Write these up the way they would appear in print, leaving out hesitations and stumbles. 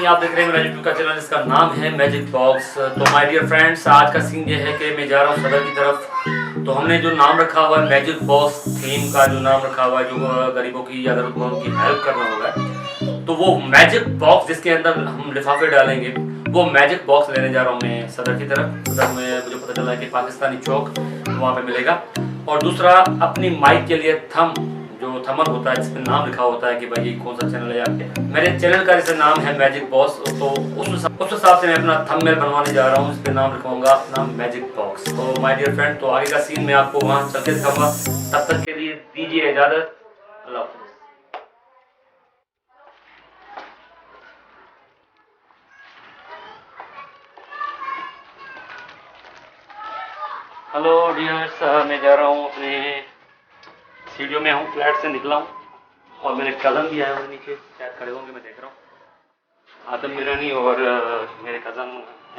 आप देख रहे हैं मेरा यूट्यूब का चैनल, इसका नाम है मैजिक बॉक्स। तो माय डियर फ्रेंड्स, आज का सीन ये है कि मैं जा रहा हूँ सदर की तरफ। तो हमने जो नाम रखा हुआ है मैजिक बॉक्स थीम का, जो नाम रखा हुआ है, जो गरीबों की या जरूरतमंदों की हेल्प करना होगा, तो वो मैजिक बॉक्स जिसके अंदर हम लिफाफे डालेंगे, वो मैजिक बॉक्स लेने जा रहा हूँ मैं सदर की तरफ। सदर में मुझे पता चला है कि पाकिस्तानी चौक वहाँ पे मिलेगा। और दूसरा, अपनी माइक के लिए थम, जो थमन होता है जिसमें नाम लिखा होता है कि भाई ये कौन सा चैनल है आपके, मेरे चैनल का जैसे नाम है मैजिक बॉक्स, तो उस हिसाब से मैं अपना थंबनेल बनवाने जा रहा हूँ। इस पे नाम लिखवाऊंगा अपना मैजिक बॉक्स। तो माय डियर फ्रेंड, तो आगे का सीन मैं आपको वहाँ चल के दिखाऊंगा। तब तक के लिए दीजिए इजाजत। अल्लाह हाफिज़। हेलो डियर्स, मैं जा रहा हूँ अपने सीढ़ियों में हूँ, फ्लैट से निकला हूँ और मेरे कज़न भी आए हुए नीचे, शायद खड़े होंगे, मैं देख रहा हूँ। आदम मीरानी और मेरे कज़न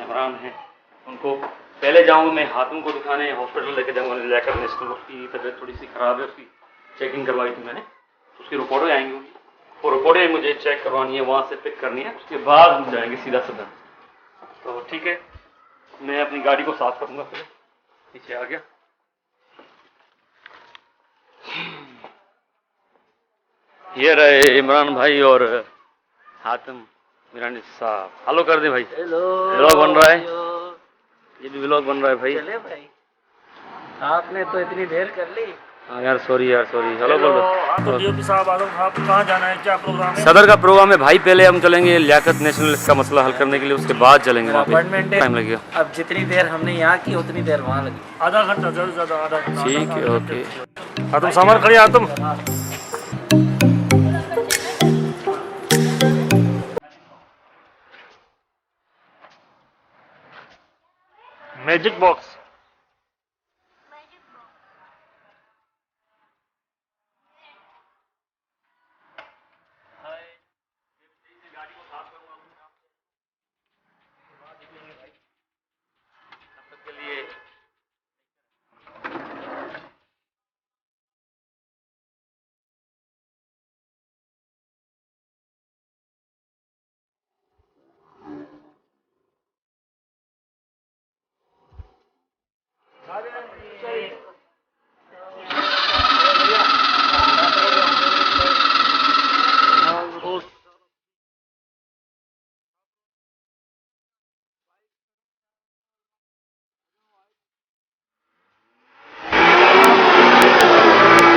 इमरान हैं। उनको पहले जाऊँगा मैं हाथों को दिखाने, हॉस्पिटल लेके जाऊँगा, लेकर नेशनल की तबीयत थोड़ी सी ख़राब है, उसकी चेकिंग करवाई थी मैंने, उसकी रिपोर्टें आएंगी उनकी, वो रिपोर्टें मुझे चेक करवानी है, वहाँ से पिक करनी है, उसके बाद हम जाएंगे सीधा सदर। तो ठीक है, मैं अपनी गाड़ी को साफ़ करूँगा, फिर पीछे आ गया। ये रहे इमरान भाई और हातिम मीरानी साहब। हेलो कर दे भाई। हेलो, व्लॉग बन रहा है, ये भी व्लॉग बन रहा है भाई। चले भाई, आपने तो इतनी देर कर ली। हाँ यार, सॉरी यार, सॉरी। हेलो बोल तो डीओपी साहब, आदम साहब, कहाँ जाना है, क्या प्रोग्राम है? सदर का प्रोग्राम है भाई। पहले हम चलेंगे लियाकत नेशनल का मसला हल करने के लिए, उसके बाद चलेंगे वहाँ पे। अपॉइंटमेंट है, टाइम लगेगा। अब जितनी देर हमने यहाँ की उतनी देर वहाँ लगी। आधा घंटा, ज़्यादा से ज़्यादा आधा घंटा। ठीक है, ओके। आदम सामान खड़ी, आदम। Magic box.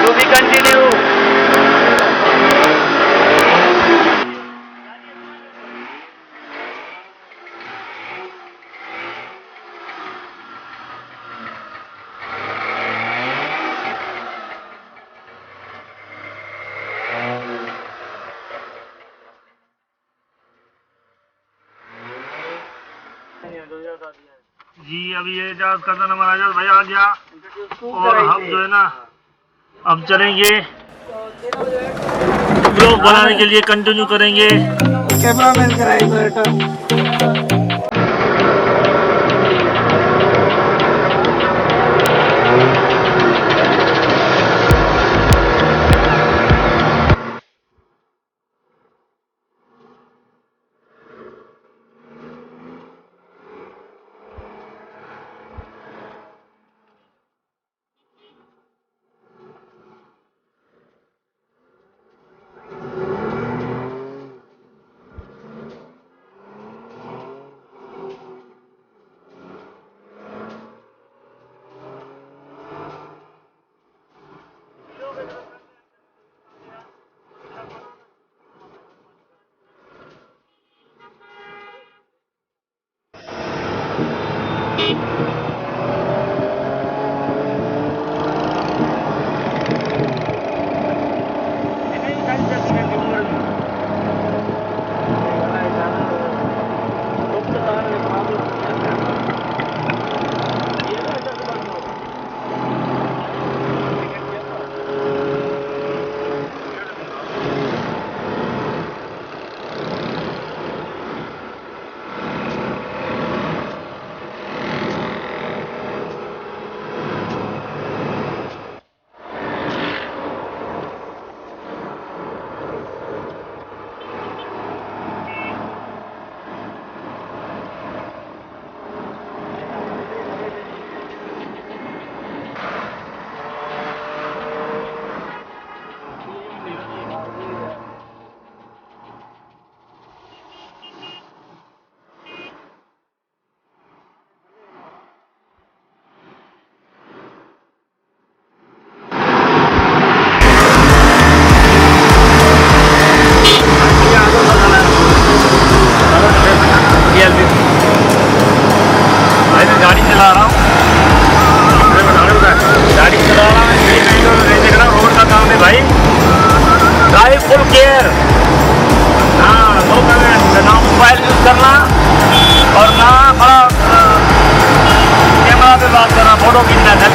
To be continue. जी, अभी ये एजाज कज़न हमारा एजाज भाई आ गया और हम जो है ना अब चलेंगे ब्लॉग बनाने के लिए, कंटिन्यू करेंगे। कैमरा मैन कराएगा। फोटो खींचना है।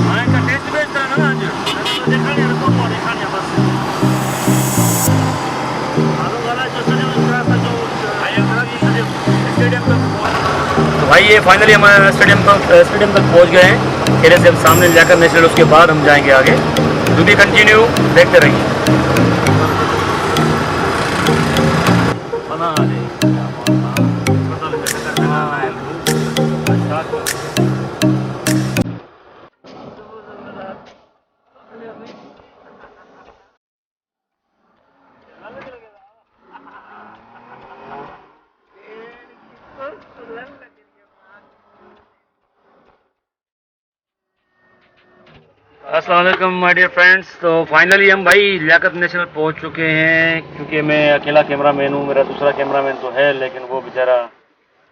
हाँ, इनका टेस्ट बेस्ट था ना आज। देखा नहीं, रुको वो देखा नहीं बस। आलू वाला जो स्टेडियम था, जो स्टेडियम का। तो भाई ये फाइनली हम स्टेडियम तक पहुंच गए हैं। खेले से हम सामने जाकर नेशनल, उसके बाद हम जाएंगे आगे। टू बी कंटिन्यू, देखते रहिए। बना दे। अस्सलाम वालेकुम माय डियर फ्रेंड्स। तो फाइनली हम भाई लियाकत नेशनल पहुंच चुके हैं, क्योंकि मैं अकेला कैमरामैन हूं। मेरा दूसरा कैमरामैन तो है, लेकिन वो बेचारा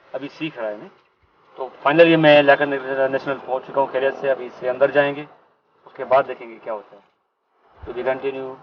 अभी सीख रहा है नहीं। तो फाइनली मैं लियाकत नेशनल पहुंच चुका हूं खैरियत से। अभी इससे अंदर जाएंगे, उसके बाद देखेंगे क्या होता है। तो वी कंटिन्यू।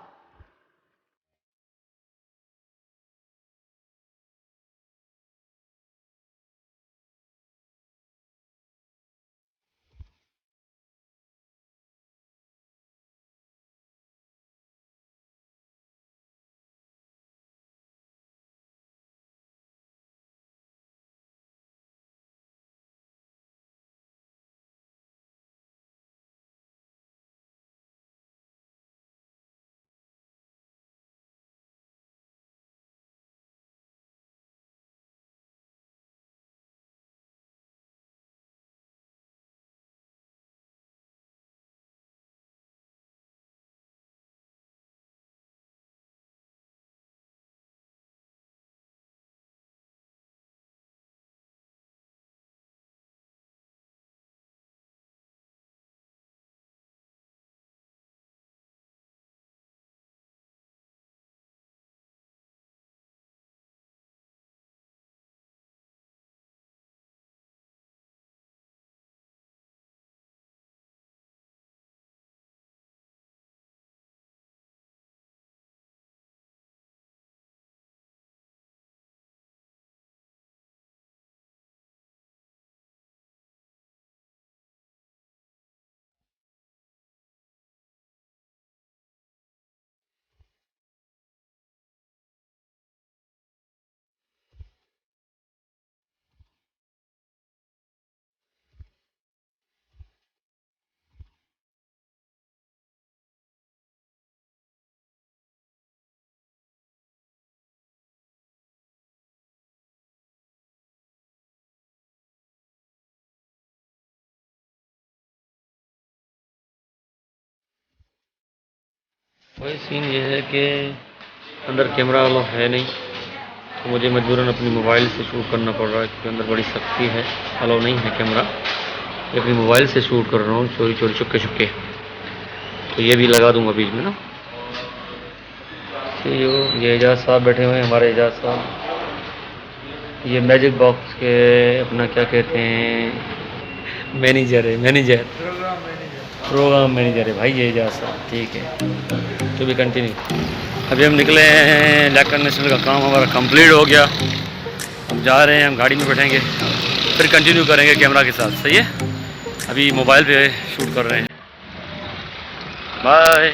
वही सीन ये है कि अंदर कैमरा अलाउ है नहीं, तो मुझे मजबूरन अपनी मोबाइल से शूट करना पड़ रहा है, क्योंकि अंदर बड़ी सख्ती है, अलाउ नहीं है कैमरा। ये अपनी मोबाइल से शूट कर रहा हूँ, चोरी चोरी चुपके छुपके। तो ये भी लगा दूंगा बीच में ना। ये एजाज साहब बैठे हुए हैं, हमारे एजाज साहब। ये मैजिक बॉक्स के अपना क्या कहते हैं, मैनेजर है, प्रोग्राम मैनेजर है भाई ये एजाज साहब। ठीक है, तो भी कंटिन्यू। अभी हम निकले हैं, लियाकत नेशनल का काम हमारा कंप्लीट हो गया। हम जा रहे हैं, हम गाड़ी में बैठेंगे, फिर कंटिन्यू करेंगे कैमरा के साथ। सही है, अभी मोबाइल पे शूट कर रहे हैं। बाय।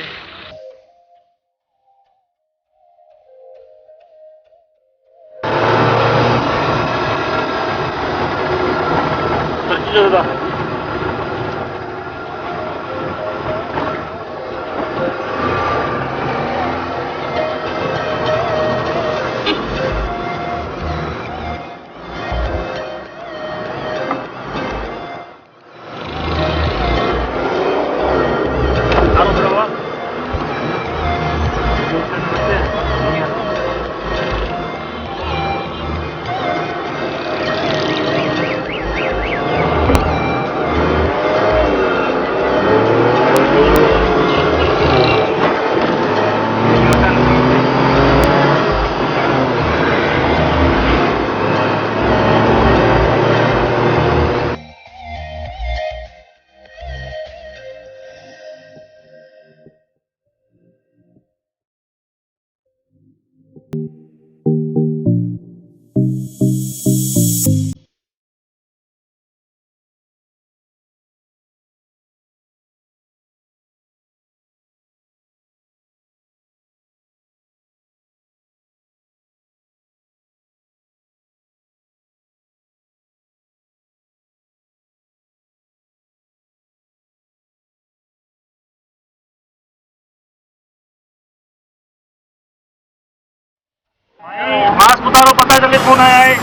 मास्क उतारो, पता चले कौन आया है।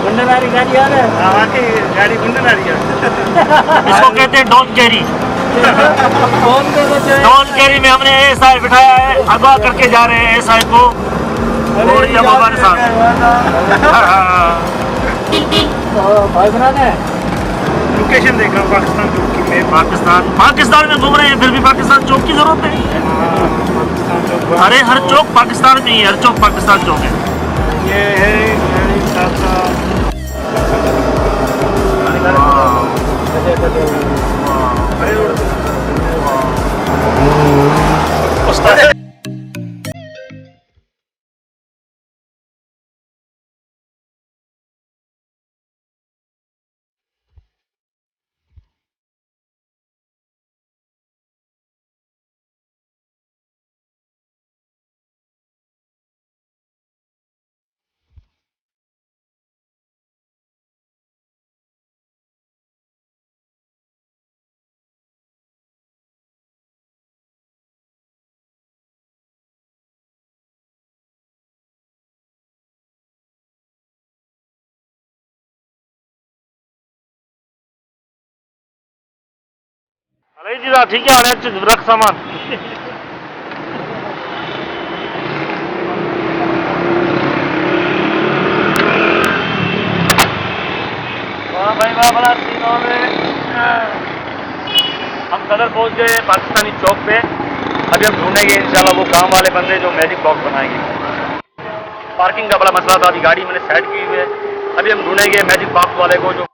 गुंडनारी गाड़ी आ रहा है। हाँ, वाकई गाड़ी गुंडनारी है। इसको कहते हैं डॉन कैरी। डॉन कैरी में हमने एएसआई बिठाया है, अगवा करके जा रहे हैं एएसआई को। और ये हमारे साथ लोकेशन देख रहा हूँ, पाकिस्तान चौक की में। पाकिस्तान में घूम रहे हैं, फिर भी पाकिस्तान चौक की जरूरत है। अरे हर चौक पाकिस्तान में ही है, हर चौक पाकिस्तान चौक है। ये है अरे जी ठीक है, अरे रख सामान। वाह भाई वाह, बड़ा सीन हो गए। हम सदर पहुंच गए पाकिस्तानी चौक पे। अभी हम ढूंढेंगे इंशाल्लाह वो काम वाले बंदे जो मैजिक बॉक्स बनाएंगे। पार्किंग का बड़ा मसला था, अभी गाड़ी मैंने सेट की हुई है। अभी हम ढूंढेंगे मैजिक बॉक्स वाले को जो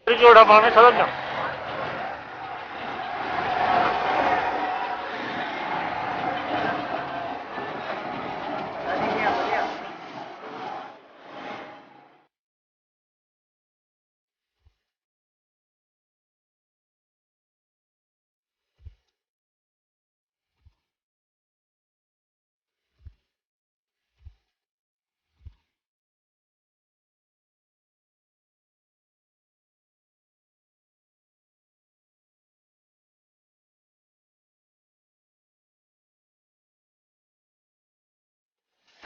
जोड़ा में सदर का।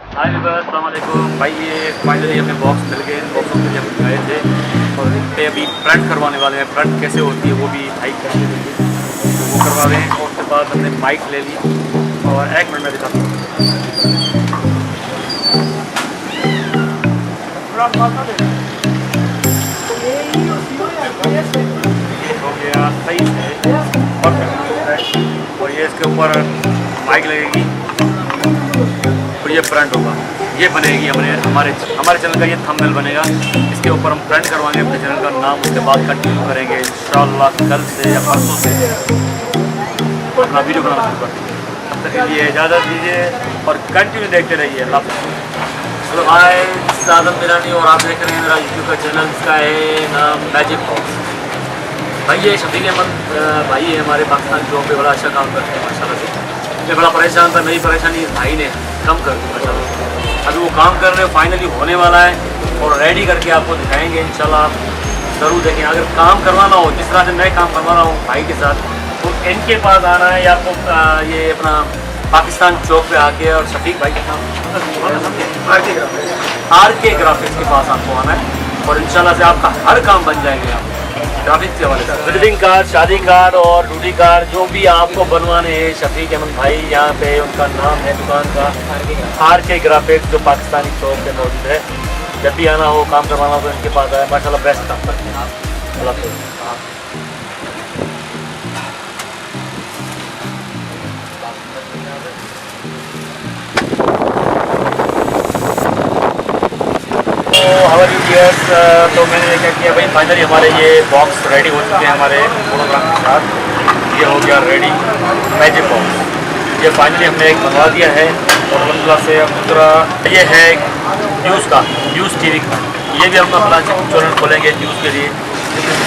हाय अस्सलाम वालेकुम भाई, ये फाइनली हमें बॉक्स मिल गए। इन बॉक्सों के लिए हम गए थे और इन पे अभी फ्रंट करवाने वाले हैं। फ्रंट कैसे होती है वो भी भाई करके देंगे, तो वो करवा रहे हैं। और उसके बाद हमने बाइक ले ली और 1 मिनट में दिखाता हूँ। हो गया सही से परफेक्ट। और ये इसके ऊपर बाइक लगेगी और ये फ्रंट होगा, ये बनेगी हमारे चैनल का ये थंबनेल बनेगा। इसके ऊपर हम फ्रंट करवाएंगे अपने चैनल का नाम। उसके बाद कंटिन्यू करेंगे इंशाल्लाह कल से या परसों से अपना वीडियो बनाना शुरू कर देंगे। तब तक के लिए इजाज़त दीजिए और कंटिन्यू देखते रहिए। अल्लाह हाइज़। हेलो हाय, आदम मिरानी और आप देख रहे हैं मेरा यूट्यूब का चैनल, इसका है नाम मैजिक बॉक्स। भाई ये शफीक अहमद भाई है हमारे पाकिस्तान जॉब पे, बड़ा अच्छा काम करते हैं माशाल्लाह से। मैं बड़ा परेशान था, मेरी परेशानी इस भाई ने कम कर दी माशाल्लाह। अभी वो काम कर रहे हैं, फाइनली होने वाला है और रेडी करके आपको दिखाएंगे इंशाल्लाह। आप ज़रूर देखें। अगर काम करवाना हो जिस तरह से मैं काम करवा रहा हूँ भाई के साथ, तो इनके पास आना है या आपको ये अपना पाकिस्तान चौक पे आके और शफीक भाई के नाम आर के ग्राफिक्स के पास आपको आना है और इंशाल्लाह से आपका हर काम बन जाएगा। ग्राफिक्स के हवाले से विजिटिंग कार्ड, शादी कार्ड और ड्यूटी कार्ड जो भी आपको बनवाने हैं, शफीक अहमद भाई यहाँ पे उनका नाम है दुकान का RK ग्राफिक्स, जो पाकिस्तानी चौक पे मौजूद है। जब भी आना हो काम करवाना हो तो इनके पास आए, माशाल्लाह बेस्ट काम करते हैं आप। हमारे यूट्यूबर्स, तो मैंने क्या किया भाई, फाइनली हमारे ये बॉक्स रेडी हो चुके हैं हमारे फोटोग्राफ के साथ। ये हो गया रेडी मैजिक बॉक्स। ये फाइनली हमने एक बनवा दिया है और 1 प्लस है। दूसरा ये है न्यूज़ का, न्यूज़ टीवी का, ये भी हम अपना चैनल खोलेंगे न्यूज़ के लिए।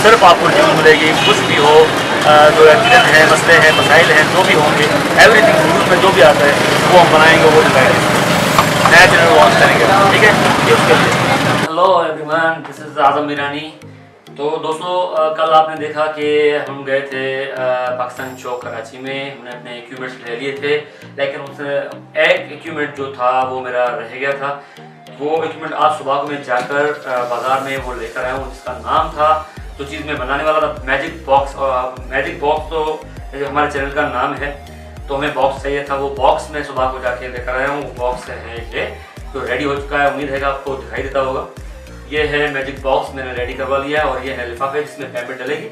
सिर्फ आपको न्यूज़ मिलेगी, कुछ भी हो, जो एक्सीडेंट है, मसले हैं, मसाइल हैं, जो भी होंगे, एवरीथिंग न्यूज़ में जो भी आता है वो हम बनाएंगे, वो दिखाएंगे। नया चैनल लॉन्च करेंगे, ठीक है, ये उसके लिए। हेलो एवरीवन, दिस इज़ आज़म ईरानी। तो दोस्तों, कल आपने देखा कि हम गए थे पाकिस्तान चौक कराची में। हमने अपने इक्विपमेंट्स ले लिए थे, लेकिन उससे एक इक्विपमेंट जो था वो मेरा रह गया था। वो इक्विपमेंट आज सुबह को मैं जाकर बाज़ार में वो लेकर आया हूँ, जिसका नाम था, जो चीज़ मैं बनाने वाला था, मैजिक बॉक्स। और मैजिक बॉक्स तो हमारे चैनल का नाम है, तो हमें बॉक्स चाहिए था। वो बॉक्स मैं सुबह को जाके लेकर आया हूँ। वो बॉक्स है ये, तो रेडी हो चुका है, उम्मीद है कि आपको दिखाई देता होगा। ये है मैजिक बॉक्स, मैंने रेडी करवा लिया है। और ये है लिफाफे जिसमें पेमेंट डलेगी,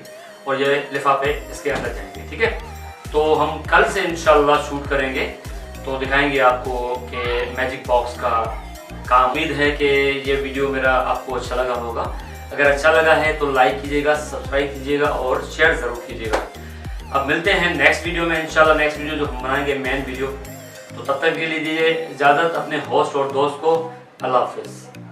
और ये लिफाफे इसके अंदर जाएंगे, ठीक है। तो हम कल से इंशाल्लाह शूट करेंगे, तो दिखाएंगे आपको कि मैजिक बॉक्स का काम। उम्मीद है कि ये वीडियो मेरा आपको अच्छा लगा होगा। अगर अच्छा लगा है तो लाइक कीजिएगा, सब्सक्राइब कीजिएगा और शेयर ज़रूर कीजिएगा। अब मिलते हैं नेक्स्ट वीडियो में इंशाल्लाह। नेक्स्ट वीडियो जो हम बनाएंगे मेन वीडियो। तो तब तक के लिए दीजिए इजाज़त अपने होस्ट और दोस्त को। अल्लाह हाफिज़।